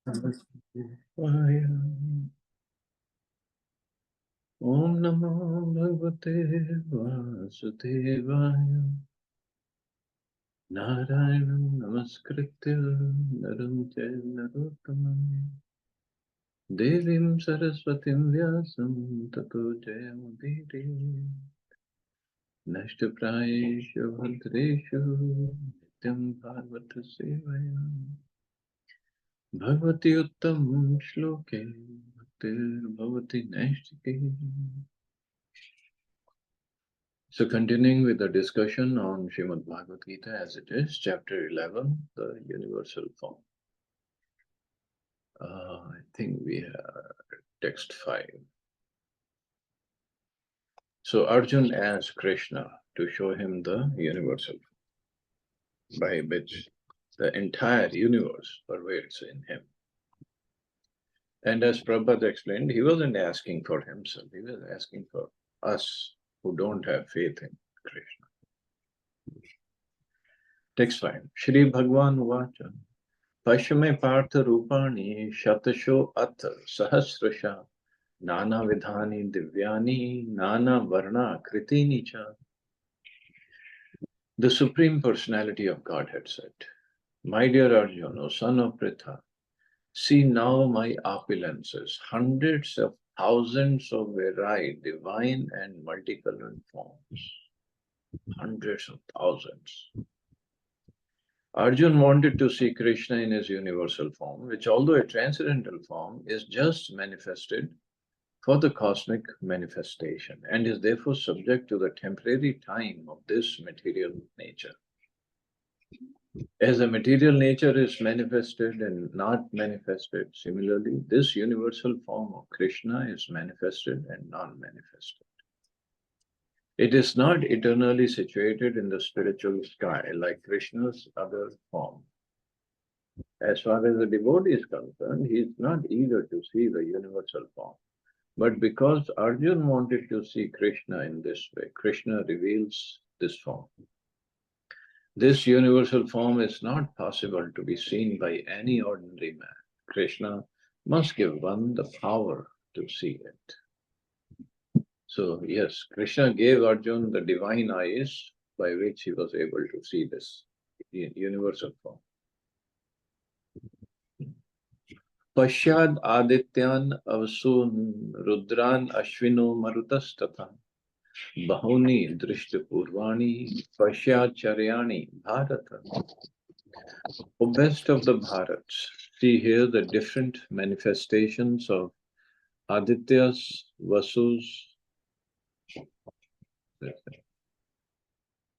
Shivaya. Om Namo Bhagavate Vasudevaya. Narayanam Namaskritya Naram Chaiva Narottamam Devim Saraswatim Vyasam Tato Jayamudire Nashtaprayeshu Bhadreshu Nityam Bhagavata Sevaya Bhagavati Uttam Shloke Bhaktir Bhavati Naistike. So continuing with the discussion on Srimad Bhagavad Gita as it is, chapter 11, the universal form. I think we have text 5. So Arjun asked Krishna to show him the universal form by which the entire universe pervades in him. And as Prabhupada explained, he wasn't asking for himself, he was asking for us who don't have faith in Krishna. Text 5. Shri Bhagwan Uvacha Pashme Partha Rupani Shatasho At Sahasrasha Nana Vidhani Divyani Nana Varna Kritini Cha. The Supreme Personality of Godhead said, My dear Arjuna, O son of Pritha, see now my opulences, hundreds of thousands of varied, divine and multicolored forms. Hundreds of thousands. Arjun wanted to see Krishna in his universal form, which although a transcendental form, is just manifested for the cosmic manifestation and is therefore subject to the temporary time of this material nature. As the material nature is manifested and not manifested, similarly, this universal form of Krishna is manifested and non-manifested. It is not eternally situated in the spiritual sky like Krishna's other form. As far as the devotee is concerned, he is not eager to see the universal form. But because Arjun wanted to see Krishna in this way, Krishna reveals this form. This universal form is not possible to be seen by any ordinary man. Krishna must give one the power to see it. So yes, Krishna gave Arjun the divine eyes by which he was able to see this universal form. Pashyad Adityan Avasun Rudran Ashwino Marutas Bahuni Drishta Purvani Pasyacharyani Bharata. O best of the Bharats, see here the different manifestations of Adityas, Vasus,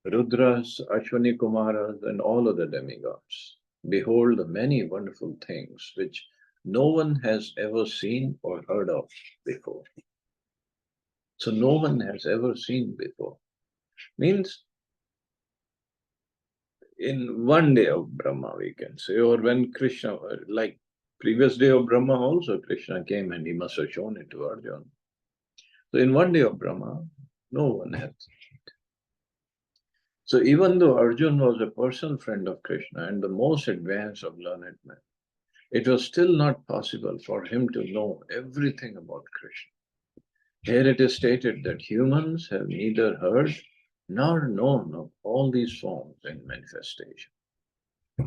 Rudras, Ashwani Kumaras, and all other demigods. Behold the many wonderful things which no one has ever seen or heard of before. So no one has ever seen before. Means in one day of Brahma, we can say, or when Krishna, like previous day of Brahma also, Krishna came and he must have shown it to Arjuna. So in one day of Brahma, no one has seen it. So even though Arjuna was a personal friend of Krishna and the most advanced of learned men, it was still not possible for him to know everything about Krishna. Here it is stated that humans have neither heard nor known of all these forms and manifestation.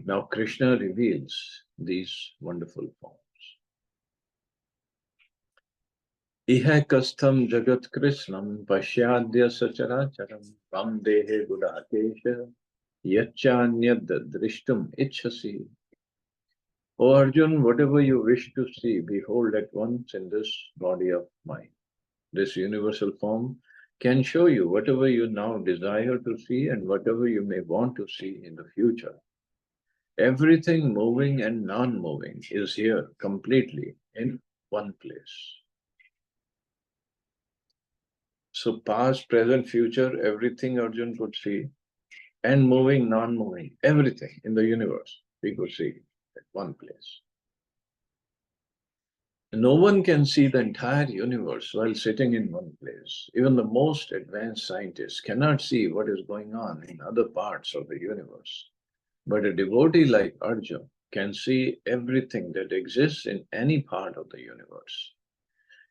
Now Krishna reveals these wonderful forms. Iha kastham jagat krishnam pashyadya sacharacharam vam dehe gudakesha yachanyad drishtum ichhasi. O Arjun, whatever you wish to see, behold at once in this body of mine. This universal form can show you whatever you now desire to see and whatever you may want to see in the future. Everything moving and non-moving is here completely in one place. So past, present, future, everything Arjun could see, and moving, non-moving, everything in the universe we could see at one place. No one can see the entire universe while sitting in one place. Even the most advanced scientists cannot see what is going on in other parts of the universe. But a devotee like Arjun can see everything that exists in any part of the universe.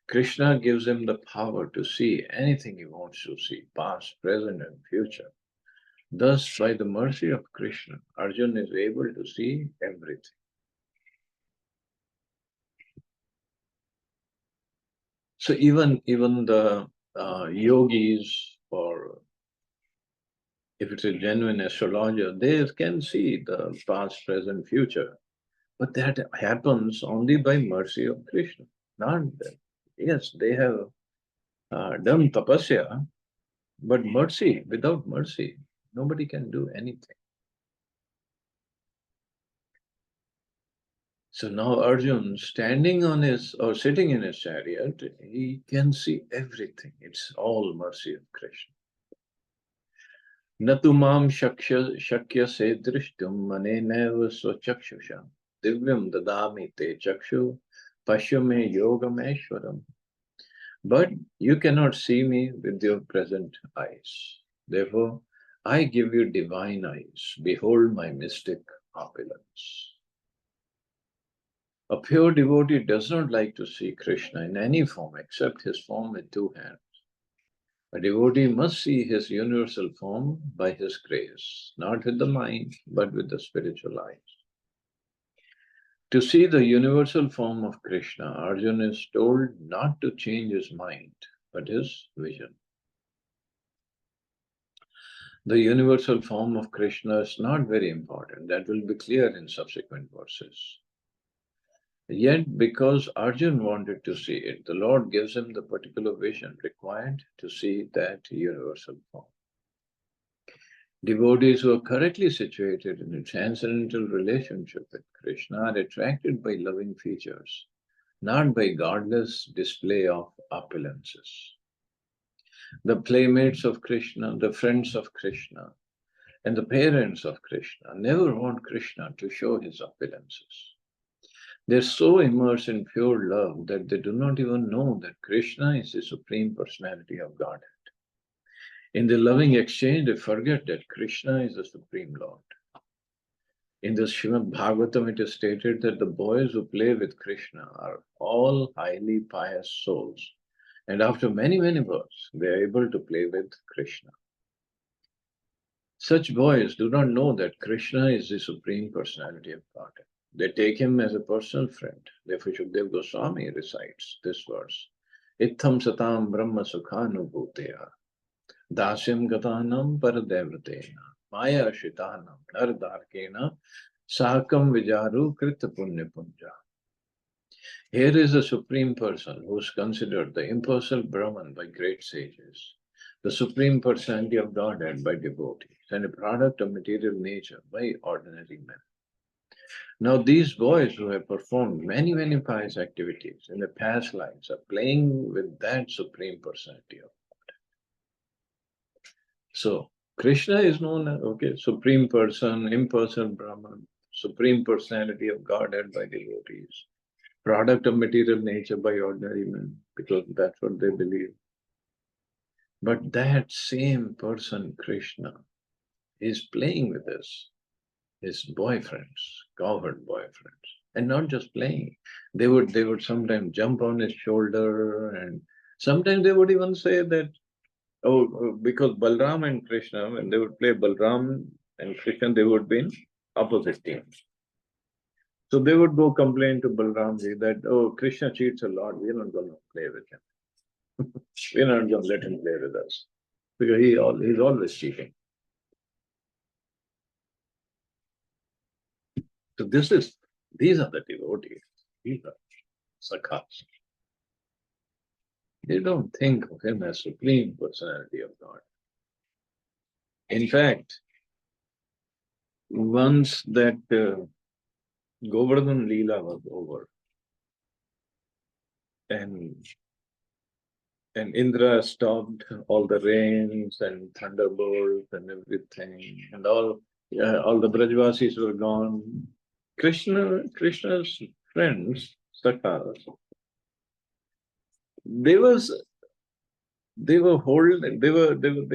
Krishna gives him the power to see anything he wants to see, past, present, and future. Thus, by the mercy of Krishna, Arjuna is able to see everything. So even the yogis, or if it's a genuine astrologer, they can see the past, present, future. But that happens only by mercy of Krishna, not that. Yes, they have done tapasya, but mercy, without mercy, nobody can do anything. So now Arjun, standing on his or sitting in his chariot, he can see everything. It's all mercy of Krishna. Natu mam shakya se drishtum maneneva swachakshusha divyam dadami te chakshu pashyame yogameshwaram. But you cannot see me with your present eyes. Therefore, I give you divine eyes. Behold my mystic opulence. A pure devotee does not like to see Krishna in any form except his form with two hands. A devotee must see his universal form by his grace, not with the mind, but with the spiritual eyes. To see the universal form of Krishna, Arjuna is told not to change his mind, but his vision. The universal form of Krishna is not very important. That will be clear in subsequent verses. Yet, because Arjun wanted to see it, the Lord gives him the particular vision required to see that universal form. Devotees who are correctly situated in a transcendental relationship with Krishna are attracted by loving features, not by godless display of opulences. The playmates of Krishna, the friends of Krishna, and the parents of Krishna never want Krishna to show his opulences. They're so immersed in pure love that they do not even know that Krishna is the Supreme Personality of Godhead. In the loving exchange, they forget that Krishna is the Supreme Lord. In the Srimad Bhagavatam, it is stated that the boys who play with Krishna are all highly pious souls. And after many, many births, they are able to play with Krishna. Such boys do not know that Krishna is the Supreme Personality of Godhead. They take him as a personal friend. Therefore, Shukdev Goswami recites this verse. Itham satam brahma sukhanubhuteya dasyam gatanam paradevratena maya shitanam nardarkena sakam vijaru krita punya punja. Here is a supreme person who is considered the impersonal Brahman by great sages, the supreme personality of Godhead by devotees, and a product of material nature by ordinary men. Now, these boys who have performed many, many pious activities in their past lives are playing with that supreme personality of God. So, Krishna is known as, supreme person, impersonal Brahman, supreme personality of Godhead by devotees, product of material nature by ordinary men, because that's what they believe. But that same person, Krishna, is playing with us, his boyfriends, cowherd boyfriends, and not just playing. They would sometimes jump on his shoulder, and sometimes they would even say that, because Balram and Krishna, when they would play Balram and Krishna, they would be in opposite teams. So they would go complain to Balramji that, oh, Krishna cheats a lot, we're not going to play with him. We're not going to let him play with us, because he's always cheating. So these are the devotees. These are sakhas. They don't think of him as supreme personality of God. In fact, once that Govardhan Leela was over, and Indra stopped all the rains and thunderbolts and everything, and all the Brajvasis were gone. Krishna's friends, sakhas, they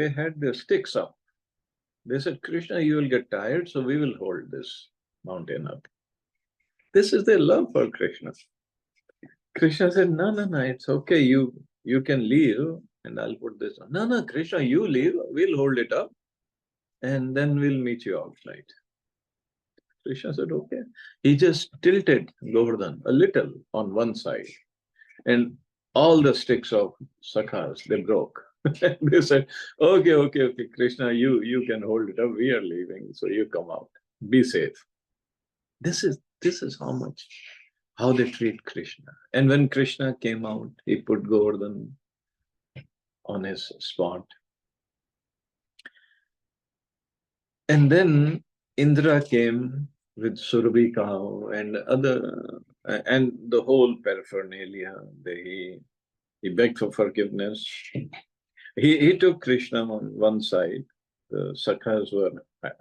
had their sticks up. They said, Krishna, you will get tired, so we will hold this mountain up. This is their love for Krishna. Krishna said, no, no, no, it's okay. You can leave and I'll put this on. No, no, Krishna, you leave. We'll hold it up and then we'll meet you outside. Krishna said, okay. He just tilted Govardhan a little on one side and all the sticks of sakhas, they broke. They said, okay, okay, okay, Krishna, you can hold it up. We are leaving, so you come out. Be safe. This is how they treat Krishna. And when Krishna came out, he put Govardhan on his spot. And then Indra came with Surabhi cow and and the whole paraphernalia. He begged for forgiveness. He took Krishna on one side. The Sakhas were,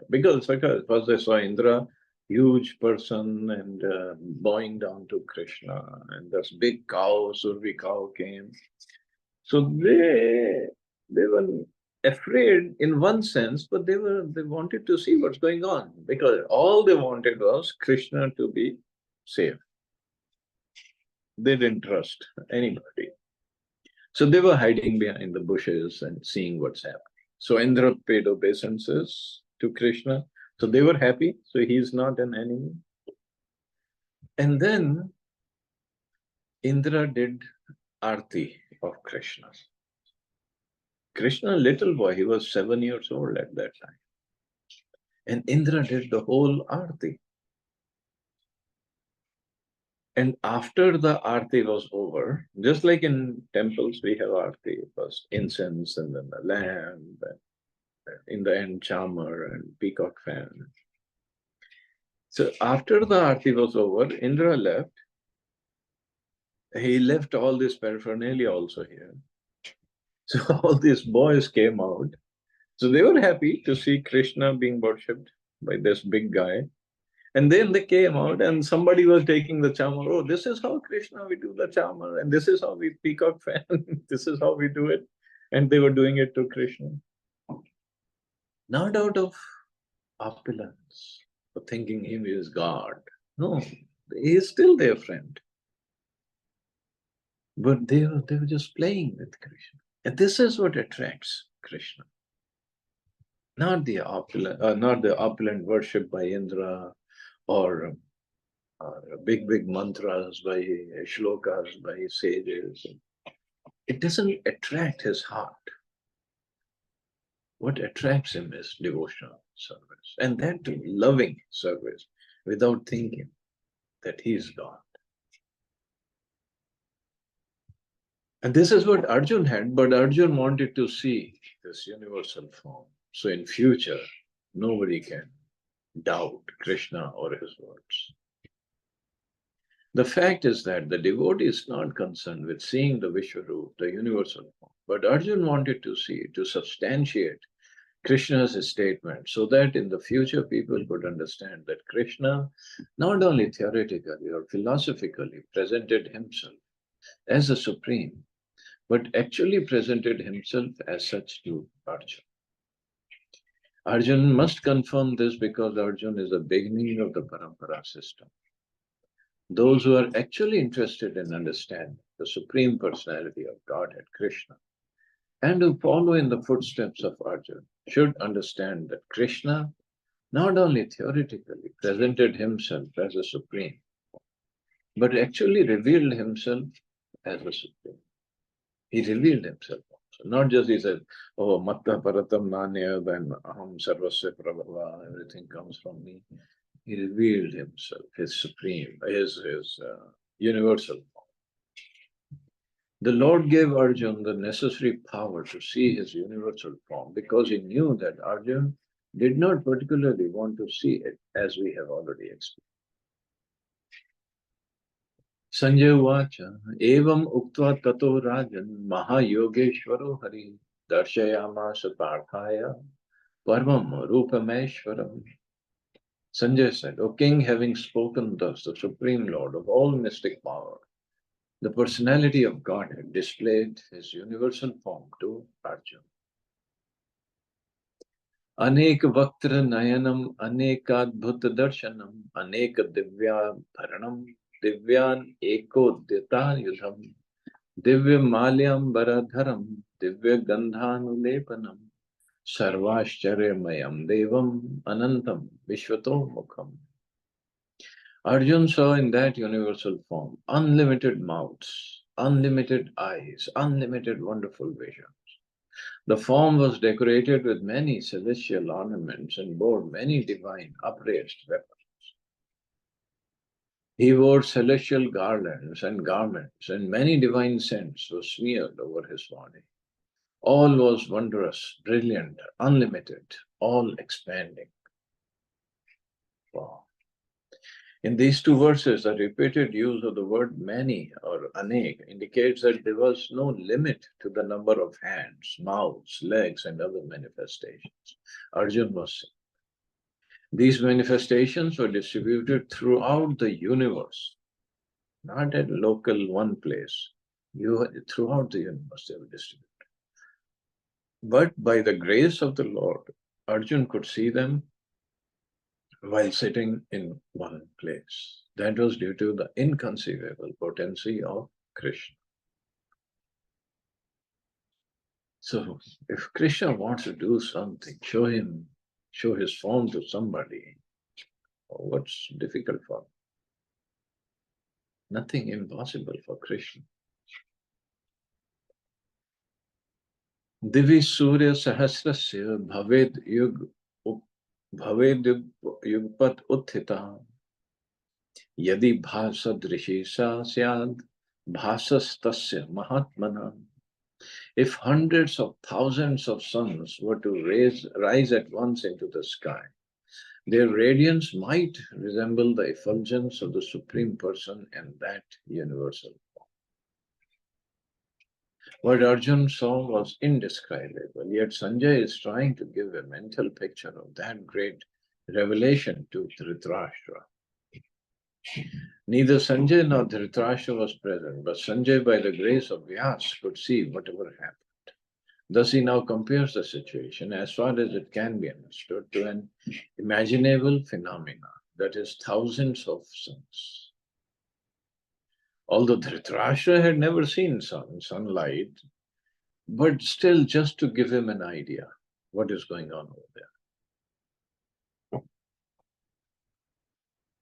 because Sakhas, first they saw Indra, huge person, and bowing down to Krishna. And this big cow, Survi cow came. So they were afraid in one sense, but they wanted to see what's going on, because all they wanted was Krishna to be safe. They didn't trust anybody. So they were hiding behind the bushes and seeing what's happening. So Indra paid obeisances to Krishna. So they were happy. So he's not an enemy. And then Indra did Arti of Krishna. Krishna, little boy, he was 7 years old at that time. And Indra did the whole Arti. And after the Arti was over, just like in temples, we have Arti, first incense and then the lamp, and in the end, chamar and peacock fan. So after the Arti was over, Indra left. He left all this paraphernalia also here. So all these boys came out. So they were happy to see Krishna being worshipped by this big guy. And then they came out and somebody was taking the chamar. Oh, this is how Krishna we do the chamar, and this is how we peacock fan. This is how we do it. And they were doing it to Krishna. Not out of opulence, for thinking him is God. No, he is still their friend. But they were just playing with Krishna. And this is what attracts Krishna. Not the opulent worship by Indra, or big mantras by shlokas by sages. It doesn't attract his heart. What attracts him is devotional service, and that too, loving service, without thinking that he is God. And this is what Arjun had, but Arjun wanted to see this universal form. So in future, nobody can doubt Krishna or his words. The fact is that the devotee is not concerned with seeing the Vishwarup, the universal form, but Arjun wanted to see, to substantiate Krishna's statement, so that in the future people could understand that Krishna not only theoretically or philosophically presented himself as a supreme, but actually presented himself as such to Arjun. Arjun must confirm this, because Arjun is the beginning of the parampara system. Those who are actually interested in understanding the Supreme Personality of Godhead, Krishna, and who follow in the footsteps of Arjun, should understand that Krishna not only theoretically presented himself as a supreme, but actually revealed himself as a supreme. He revealed himself also. Not just he said, oh, matta paratam nanya, then aham sarvasya prabhava, everything comes from me. He revealed himself, his supreme, his universal form. The Lord gave Arjun the necessary power to see his universal form, because he knew that Arjun did not particularly want to see it, as we have already explained. Sanjay Uvacha, Evam Uktva Tato Rajan Mahayogeshwaro Hari Darshayamasa Parthaya Parvam Rupameshwaram. Sanjay said, O king, having spoken thus, the Supreme Lord of all mystic power, the personality of Godhead, displayed his universal form to Arjuna. अनेक वक्त्र नयनम अनेकाद्भुत दर्शनम अनेक दिव्याभरणम दिव्यान एकोद्यतायुधम दिव्य माल्याम्बरधरम दिव्य गंधानुलेपनम सर्वाश्चर्यमयम देवम अनंतम विश्वतोमुखम. Arjun saw in that universal form unlimited mouths, unlimited eyes, unlimited wonderful visions. The form was decorated with many celestial ornaments and bore many divine upraised weapons. He wore celestial garlands and garments, and many divine scents were smeared over his body. All was wondrous, brilliant, unlimited, all expanding. Wow. In these two verses, the repeated use of the word many or anek indicates that there was no limit to the number of hands, mouths, legs, and other manifestations Arjun was seeing. These manifestations were distributed throughout the universe, not at local one place. Throughout the universe they were distributed. But by the grace of the Lord, Arjun could see them while sitting in one place. That was due to the inconceivable potency of Krishna. So, if Krishna wants to do something, show his form to somebody, what's difficult for him? Nothing impossible for Krishna. Divi Surya Sahasrasya Bhaved Yugpat Uthita Yadi Bhasadrishi Sa Syad Bhasastasya Mahatmana. If hundreds of thousands of suns were to rise at once into the sky, their radiance might resemble the effulgence of the Supreme Person and that universal form. What Arjun saw was indescribable, yet Sanjay is trying to give a mental picture of that great revelation to Dhritarashtra. Neither Sanjay nor Dhritarashtra was present, but Sanjay, by the grace of Vyas, could see whatever happened. Thus, he now compares the situation, as far as it can be understood, to an imaginable phenomena, that is, thousands of suns. Although Dhritarashtra had never seen sunlight, but still, just to give him an idea what is going on over there.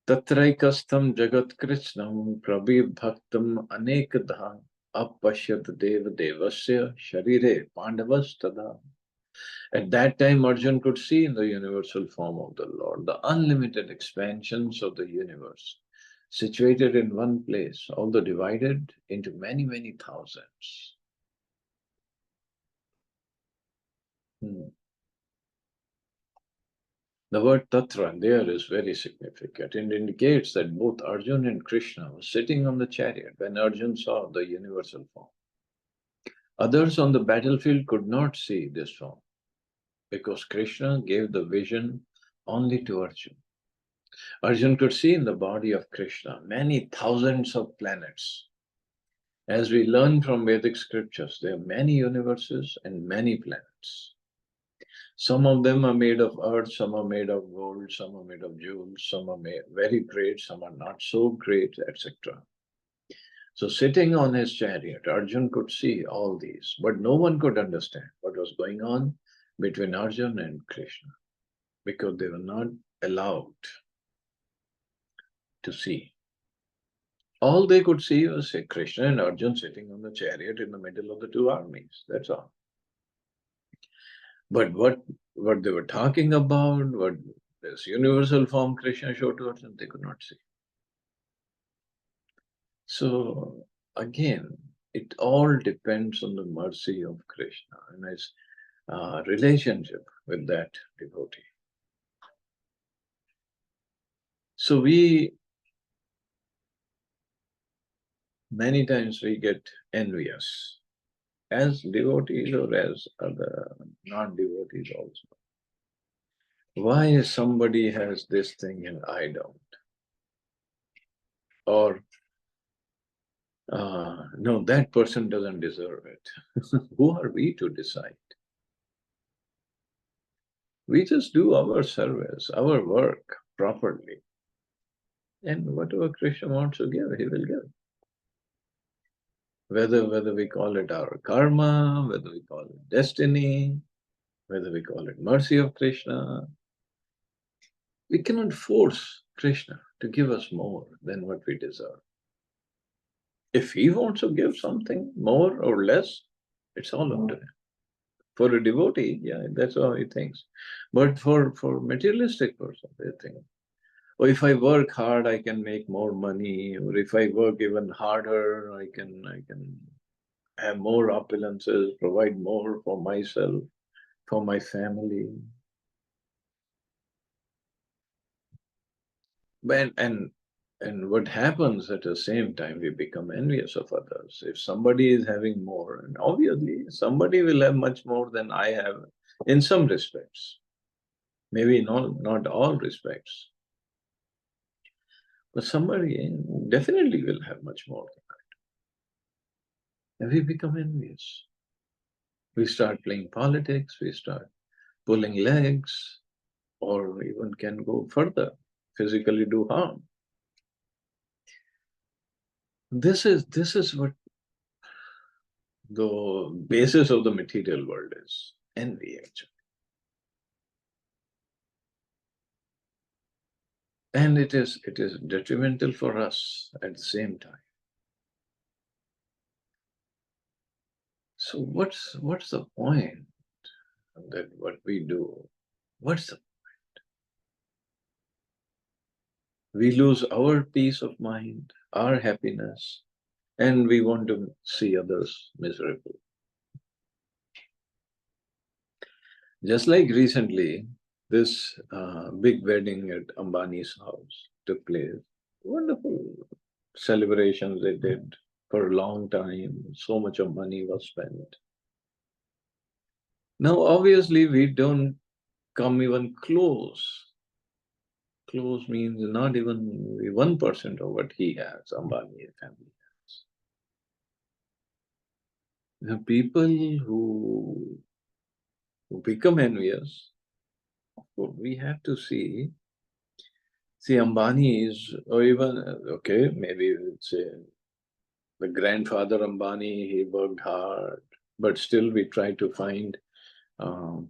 Tatraikastam Jagat Krishnam Prabhibhaktam Anekadha Apashyat Deva Devasya Sharire Pandavas Tada. At that time, Arjun could see in the universal form of the Lord the unlimited expansions of the universe, situated in one place, although divided into many, many thousands. The word Tatra there is very significant. It indicates that both Arjun and Krishna were sitting on the chariot when Arjun saw the universal form. Others on the battlefield could not see this form because Krishna gave the vision only to Arjun. Arjun could see in the body of Krishna many thousands of planets. As we learn from Vedic scriptures, there are many universes and many planets. Some of them are made of earth, some are made of gold, some are made of jewels, some are very great, some are not so great, etc. So sitting on his chariot, Arjun could see all these, but no one could understand what was going on between Arjun and Krishna because they were not allowed to see. All they could see was Krishna and Arjun sitting on the chariot in the middle of the two armies. That's all. But what they were talking about, what this universal form Krishna showed to Arjun, they could not see. So again, it all depends on the mercy of Krishna and his relationship with that devotee. So many times we get envious as devotees or as other non-devotees also. Why somebody has this thing and I don't? Or, no, that person doesn't deserve it. Who are we to decide? We just do our service, our work properly. And whatever Krishna wants to give, he will give. Whether we call it our karma, whether we call it destiny, whether we call it mercy of Krishna, we cannot force Krishna to give us more than what we deserve. If he wants to give something more or less, it's all up to him. For a devotee, yeah, that's how he thinks. But for materialistic person, they think, oh, if I work hard, I can make more money, or if I work even harder, I can have more opulences, provide more for myself, for my family. But and what happens at the same time, we become envious of others. If somebody is having more, and obviously somebody will have much more than I have in some respects, maybe not all respects, but somebody definitely will have much more than I. And we become envious. We start playing politics, we start pulling legs, or even can go further, physically do harm. This is what the basis of the material world is. Envy, actually. And it is detrimental for us at the same time. So what's the point that what we do? What's the We lose our peace of mind, our happiness, and we want to see others miserable. Just like recently, this big wedding at Ambani's house took place. Wonderful celebrations they did for a long time. So much of money was spent. Now, obviously, we don't come even close. Close means not even 1% of what he has, Ambani family has. The people who become envious, we have to see Ambani is, or even, okay, maybe it's the grandfather Ambani, he worked hard, but still we try to find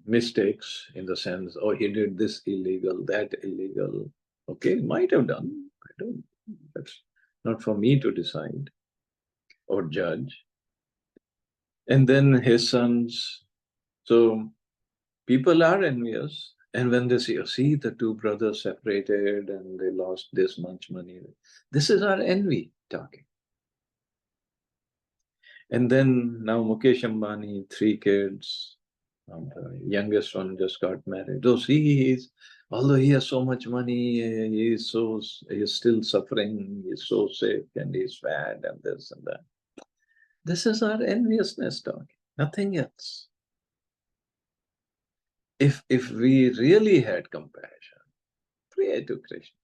mistakes in the sense, oh, he did this illegal, that illegal. Okay, might have done. I don't, that's not for me to decide or judge. And then his sons. So people are envious. And when they see the two brothers separated and they lost this much money, this is our envy talking. And then now Mukesh Ambani, 3 kids, the youngest one just got married. Oh, see, although he has so much money, he's still suffering. He's so sick and he's fat and this and that. This is our enviousness talking, nothing else. If we really had compassion, pray to Krishna.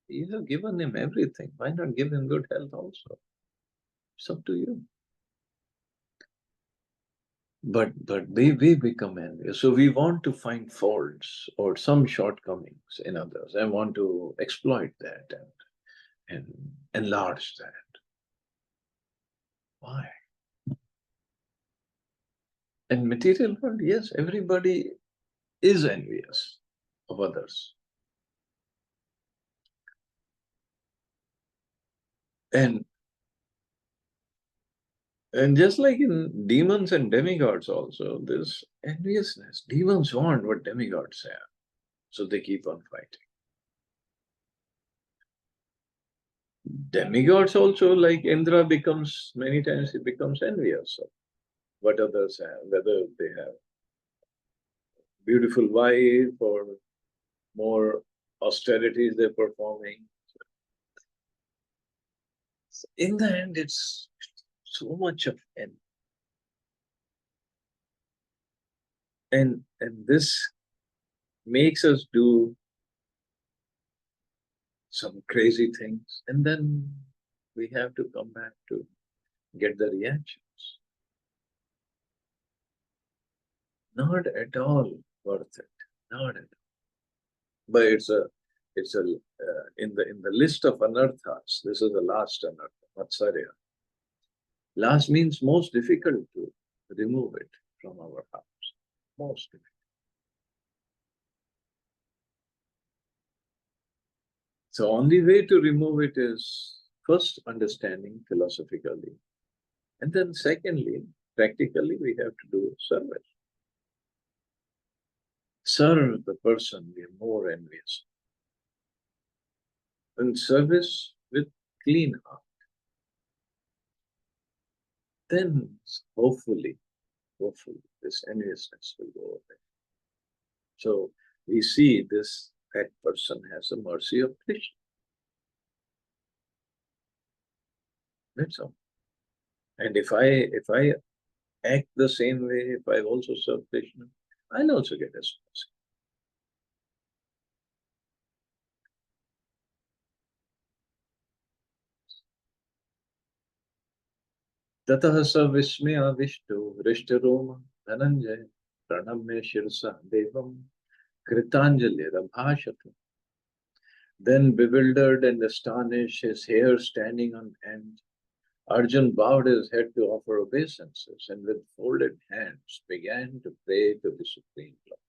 You have given him everything. Why not give him good health also? It's up to you. But we become envious. So we want to find faults or some shortcomings in others and want to exploit that and enlarge that. Why? In material world, yes, everybody is envious of others. And just like in demons and demigods also, this enviousness. Demons want what demigods have. So they keep on fighting. Demigods also, like Indra becomes, many times he becomes envious of what others have, whether they have beautiful wife or more austerities they're performing. So in the end, it's so much of envy. And this makes us do some crazy things, and then we have to come back to get the reactions. Not at all worth it. Not at all. But it's a in the list of anarthas, this is the last anartha, Matsarya. Last means most difficult to remove it from our hearts. Most difficult. So only way to remove it is first understanding philosophically. And then secondly, practically, we have to do service. Serve the person we are more envious. And service with clean heart. Then hopefully, this enviousness will go away. So we see that person has the mercy of Krishna. That's all. And if I act the same way, if I also serve Krishna, I'll also get his mercy. Tatah sa vismaya vishtu vrishtaroma dhananjaya pranamya shirsa devam kritanjali rabhashatu. Then bewildered and astonished, his hair standing on end, Arjun bowed his head to offer obeisances and with folded hands began to pray to the Supreme Lord.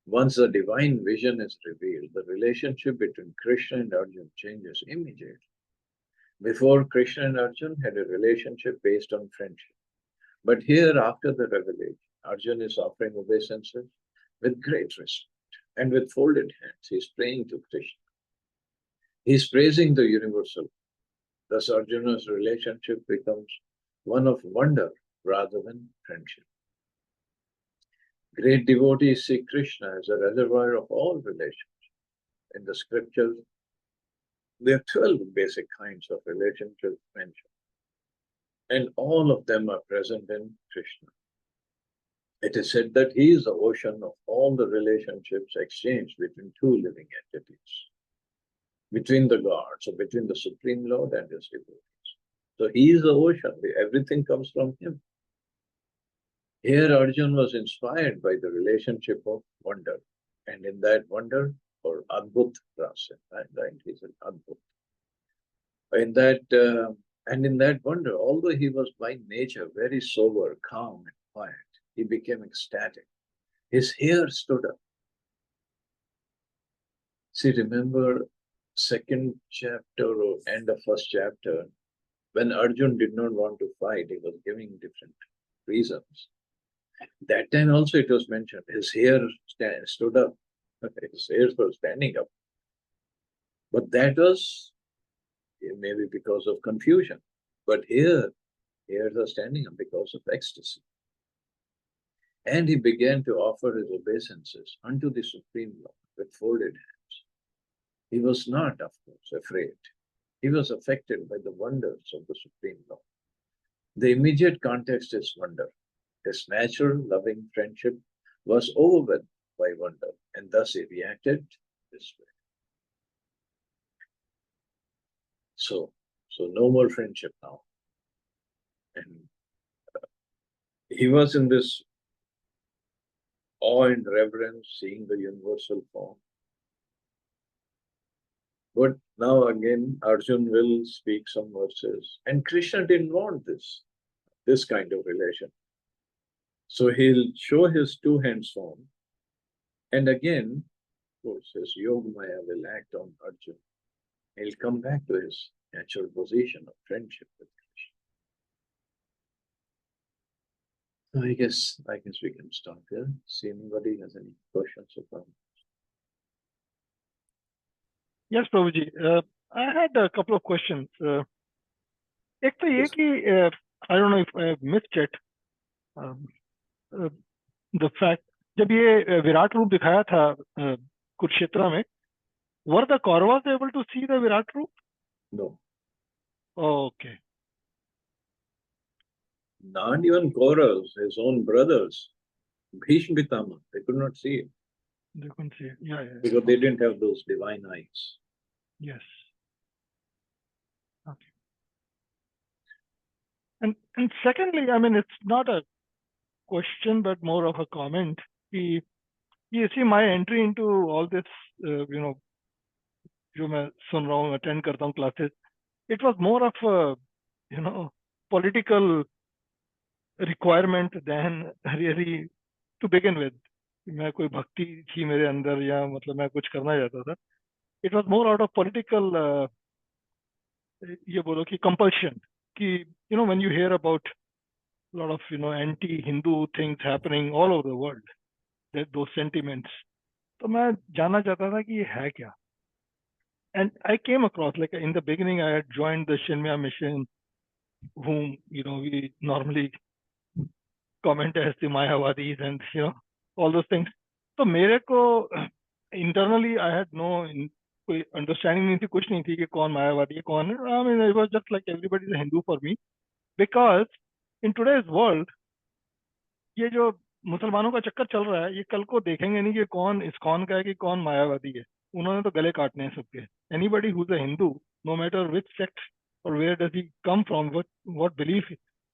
Once the divine vision is revealed, the relationship between Krishna and Arjun changes immediately. Before, Krishna and Arjun had a relationship based on friendship. But here, after the revelation, Arjun is offering obeisances with great respect and with folded hands. He is praying to Krishna. He is praising the universal. Thus, Arjuna's relationship becomes one of wonder rather than friendship. Great devotees see Krishna as a reservoir of all relationships. In the scriptures, there are 12 basic kinds of relationships mentioned, and all of them are present in Krishna. It is said that he is the ocean of all the relationships exchanged between two living entities, between the gods, or between the Supreme Lord and his devotees. So he is the ocean, everything comes from him. Here Arjun was inspired by the relationship of wonder, and in that wonder, or Adbhut Rasa, right? He's an Adbhut. In that wonder, although he was by nature very sober, calm, and quiet, he became ecstatic. His hair stood up. See, remember second chapter or end of first chapter, when Arjun did not want to fight, he was giving different reasons. That time also it was mentioned, his hair stood up, his hairs were standing up. But that was maybe because of confusion. But here, hairs are standing up because of ecstasy. And he began to offer his obeisances unto the Supreme Lord with folded hands. He was not, of course, afraid. He was affected by the wonders of the Supreme Lord. The immediate context is wonder. His natural, loving friendship was overwhelmed by wonder, and thus he reacted this way. So no more friendship now. And he was in this awe and reverence, seeing the universal form. But now again, Arjun will speak some verses, and Krishna didn't want this kind of relation. So he'll show his two hands form, and again, of course, his Yogamaya will act on Arjun. He'll come back to his natural position of friendship with Krishna. So I guess we can stop here. See anybody has any questions or comments? Yes, Prabhuji. I had a couple of questions. एक तो ये कि I don't know if I have missed it. The fact जब ये विराट रूप दिखाया था कुरुक्षेत्र में, were the Kauravas able to see the Virat रूप? No. Oh, okay. Not even Kauravas, his own brothers, Bhishma Pitama, they could not see it. They couldn't see it. Yeah. Because they didn't have those divine eyes. Yes. Okay. And secondly, I mean, it's not a question, but more of a comment. You see my entry into all this, you know, जो मैं सुन रहा हूँ, attend करता हूँ classes, it was more of a, you know, political requirement than really to begin with. मैं कोई भक्ति थी मेरे अंदर या मतलब मैं कुछ करना चाहता था. It was more out of political, ये बोलो कि compulsion. कि you know, when you hear about a lot of, you know, anti-Hindu things happening all over the world, those sentiments, तो मैं जानना चाहता था कि ये है क्या. And I came across, like in the beginning, I had joined the Shinmaya mission, whom, you know, we normally comment as the Mayavadis and, you know, all those things. तो मेरे को internally I had no कोई understanding नहीं थी, कुछ नहीं थी कि कौन मायावादी है कौन है. I mean, it was just like everybody is a Hindu for me, because in today's world ये जो मुसलमानों का चक्कर चल रहा है, ये कल को देखेंगे नहीं कि कौन इस्कॉन का है कि कौन मायावादी है. उन्होंने तो गले काटने हैं सबके. Anybody who's a Hindu, no matter which sect or where does he come from, what belief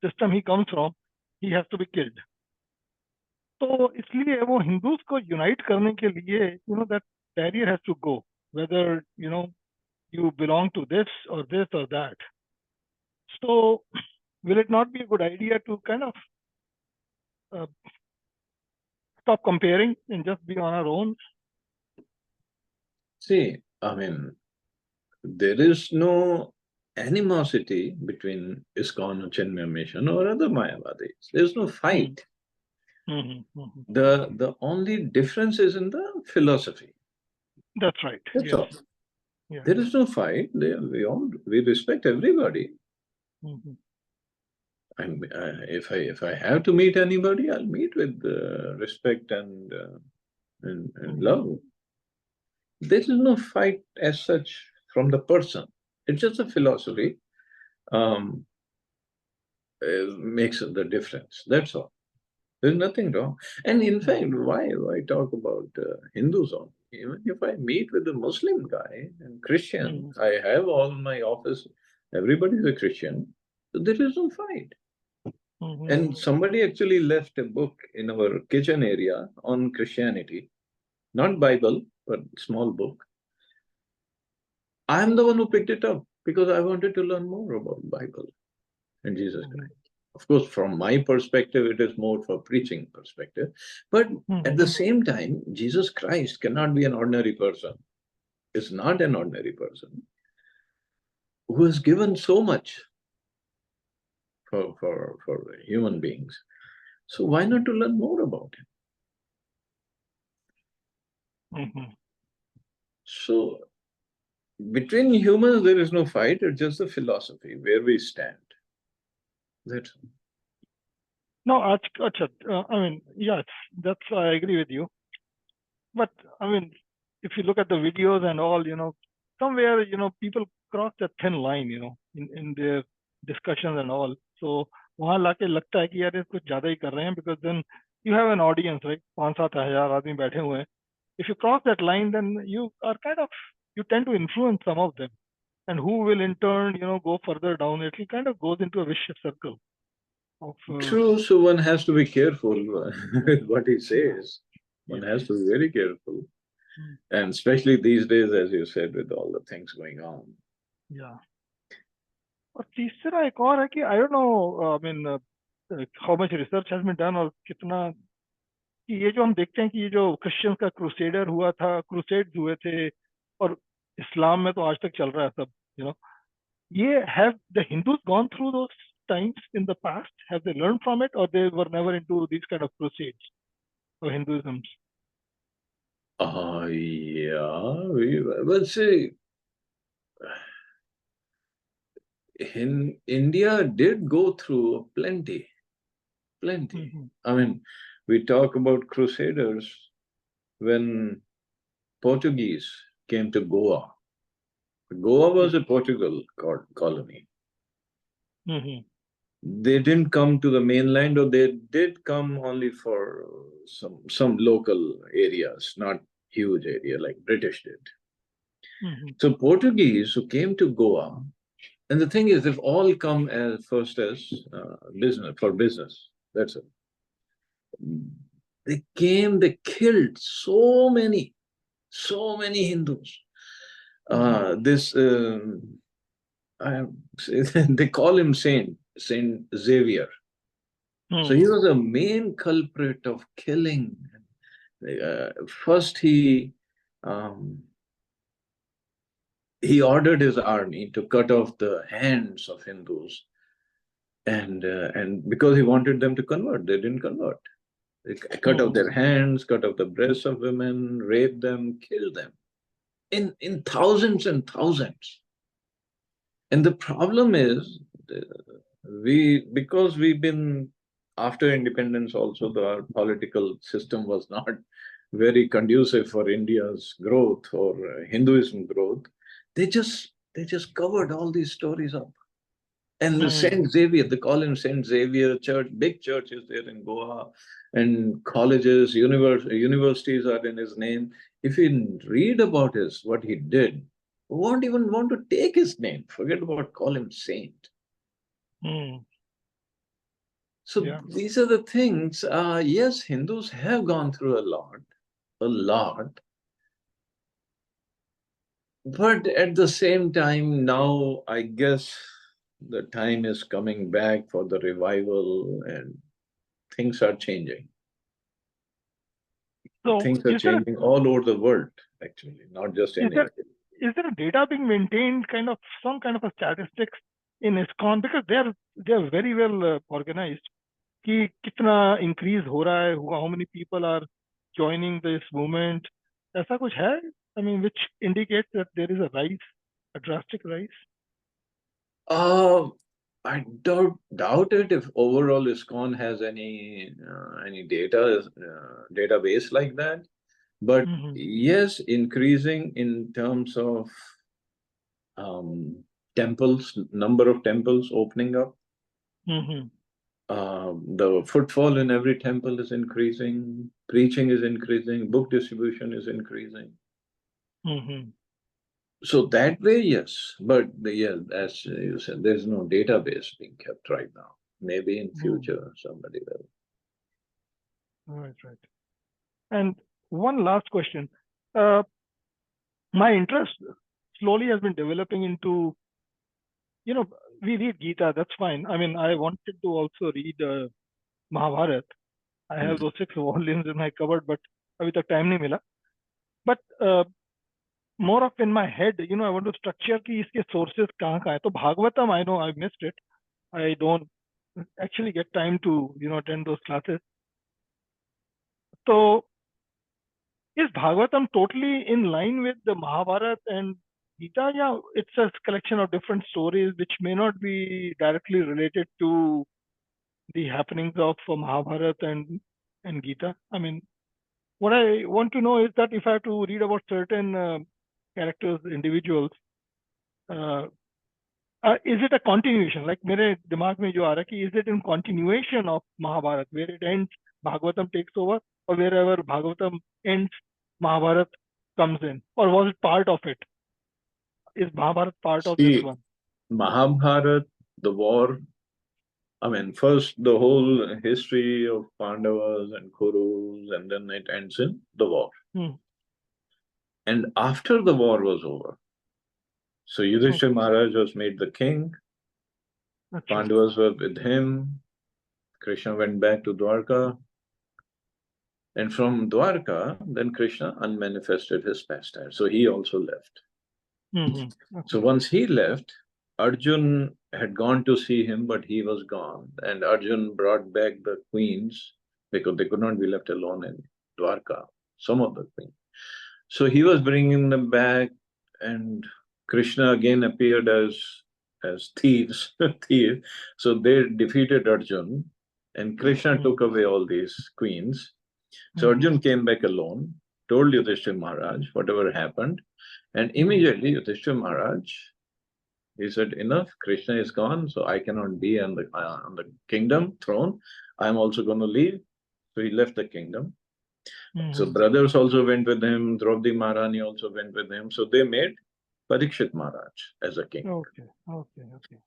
system he comes from, he has to be killed. तो इसलिए वो हिंदूज को यूनाइट करने के लिए, you know, that barrier has to go, whether you know you belong to this or that. So will it not be a good idea to kind of uh, stop comparing and just be on our own? See, I mean, there is no animosity between ISKCON or Chinmaya Mission or other Mayavadis. There's no fight. The only difference is in the philosophy. That's right. That's Yes. all. Yeah. There is no fight. We respect everybody. If I have to meet anybody, I'll meet with respect and love. There is no fight as such from the person. It's just a philosophy. Makes the difference. That's all. There's nothing wrong. And in fact, why talk about Hindus only? Even if I meet with a Muslim guy and Christian, I have all my office, everybody's a Christian, so there is no fight. And somebody actually left a book in our kitchen area on Christianity, not Bible, but small book. I'm the one who picked it up because I wanted to learn more about Bible and Jesus Christ. Of course, from my perspective, it is more for preaching perspective. But at the same time, Jesus Christ cannot be an ordinary person. Is not an ordinary person who has given so much for human beings. So why not to learn more about him? So between humans, there is no fight. It's just the philosophy, where we stand. That's all. No, I mean, yes, I agree with you. But I mean, if you look at the videos and all, you know, somewhere, you know, people cross that thin line, you know, in their discussions and all. So वहाँ लाके लगता है कि यार ये कुछ ज़्यादा ही कर रहे हैं, because then you have an audience, right? 5-7 हजार आदमी बैठे हुए हैं. If you cross that line, then you are you tend to influence some of them, and who will in turn, you know, go further down. It kind of goes into a vicious circle. True, so one has to be careful with what he says. One has to be very careful. And especially these days, as you said, with all the things going on. Yeah. और तीसरा एक और है कि I don't know, I mean, how much research has been done, और कितना कि ये जो हम देखते हैं कि ये जो क्रिश्चियंस का क्रूसेडर हुआ था, क्रूसेड्स हुए थे, और इस्लाम में तो आज तक चल रहा है सब, you know, ये have the Hindus gone through those times in the past? Have they learned from it, or they were never into these kind of crusades or Hinduism? Yeah, well, see, India did go through plenty. I mean, we talk about crusaders when Portuguese came to Goa. Goa was a Portugal colony. They didn't come to the mainland, or they did come only for some local areas, not huge area like British did. So Portuguese who came to Goa, and the thing is, they've all come as business, that's it. They came, they killed so many Hindus. This they call him Saint Xavier. So he was a main culprit of killing. First, he ordered his army to cut off the hands of Hindus, and because he wanted them to convert, they didn't convert. They cut off their hands, cut off the breasts of women, rape them, kill them in thousands and thousands. And the problem is, because we've been after independence also, our political system was not very conducive for India's growth or Hinduism growth. They just covered all these stories up. And the Saint Xavier, they call him Saint Xavier Church, big churches there in Goa, and colleges, universities are in his name. If you read about what he did, won't even want to take his name. Forget about call him saint. So these are the things. Yes, Hindus have gone through a lot. But at the same time, now I guess the time is coming back for the revival, and things are changing. So things are changing all over the world, actually, not just in India. Is there a data being maintained, kind of some kind of a statistics in ISKCON, because they are very well organized? कि कितना increase हो रहा है, how many people are joining this movement? ऐसा कुछ है? I mean, which indicates that there is a rise, a drastic rise? I doubt it if overall ISKCON has any database like that. But yes, increasing in terms of temples, number of temples opening up. The footfall in every temple is increasing, preaching is increasing, book distribution is increasing. So that way, yes. But as you said, there's no database being kept right now. Maybe in future somebody will. Right. And one last question. My interest slowly has been developing into, we read Gita, that's fine. I mean, I wanted to also read Mahabharata. I have those 6 volumes in my cupboard, but abhi tak time nahi mila. But more of in my head, I want to structure ki iske sources kahan hai. So Bhagavatam, I know I missed it. I don't actually get time to, attend those classes. So is Bhagavatam totally in line with the Mahabharata and Gita? Yeah, it's a collection of different stories which may not be directly related to the happenings of Mahabharata and Gita. I mean, what I want to know is that if I have to read about certain characters, individuals, is it a continuation? Like mere dimag mein jo aa raha ki is it in continuation of Mahabharata, where it ends, Bhagavatam takes over, or wherever Bhagavatam ends, Mahabharata comes in, or was it part of it? Is Mahabharata part of this one? Mahabharata, the war. I mean, first the whole history of Pandavas and Kurus, and then it ends in the war. And after the war was over, so Yudhishthira Maharaj was made the king. Pandavas were with him. Krishna went back to Dwarka. And from Dwarka, then Krishna unmanifested his pastime. So he also left. So once he left, Arjun had gone to see him, but he was gone. And Arjun brought back the queens because they could not be left alone in Dwarka, some of the queens. So he was bringing them back, and Krishna again appeared as thieves. So they defeated Arjun, and Krishna took away all these queens. So Arjun came back alone, told Yudhishthira Maharaj whatever happened, and immediately Yudhishthira Maharaj, he said, enough, Krishna is gone, so I cannot be on the kingdom throne. I'm also going to leave. So he left the kingdom. So brothers also went with him. Draupadi Maharani also went with him. So they made Parikshit Maharaj as a king. Okay.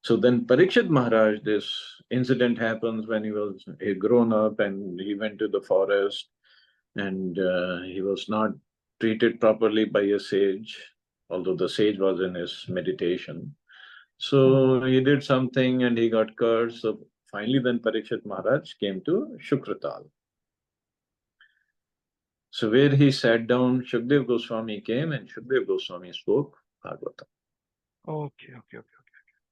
So then Parikshit Maharaj, this incident happens when he was grown up and he went to the forest. and he was not treated properly by a sage, although the sage was in his meditation. So he did something and he got cursed. So finally, then Parikshit Maharaj came to Shukratal. So where he sat down, Shukdev Goswami came and Shukdev Goswami spoke Bhagavatam. Okay.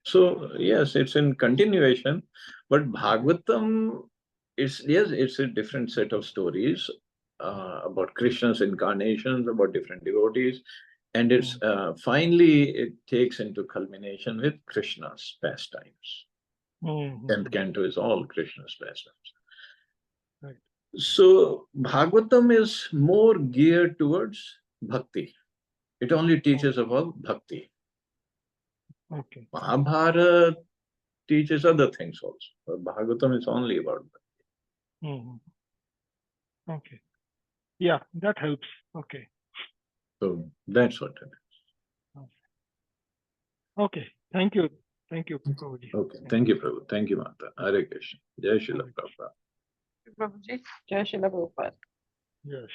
So yes, it's in continuation, but Bhagavatam, it's a different set of stories about Krishna's incarnations, about different devotees, and it's finally it takes into culmination with Krishna's pastimes. 10th canto is all Krishna's pastimes. Right. So Bhagavatam is more geared towards bhakti. It only teaches about bhakti. Okay. Mahabharata teaches other things also, but Bhagavatam is only about bhakti. Okay. Yeah, that helps. Okay. So that's what it is. Okay. Thank you. Thank you, Prabhuji. Okay, thank you, Prabhu. Thank you, Mata. Hare Krishna. Jai Srila Prabhupada. Prabhuji, Jai Srila Prabhupada. Yes.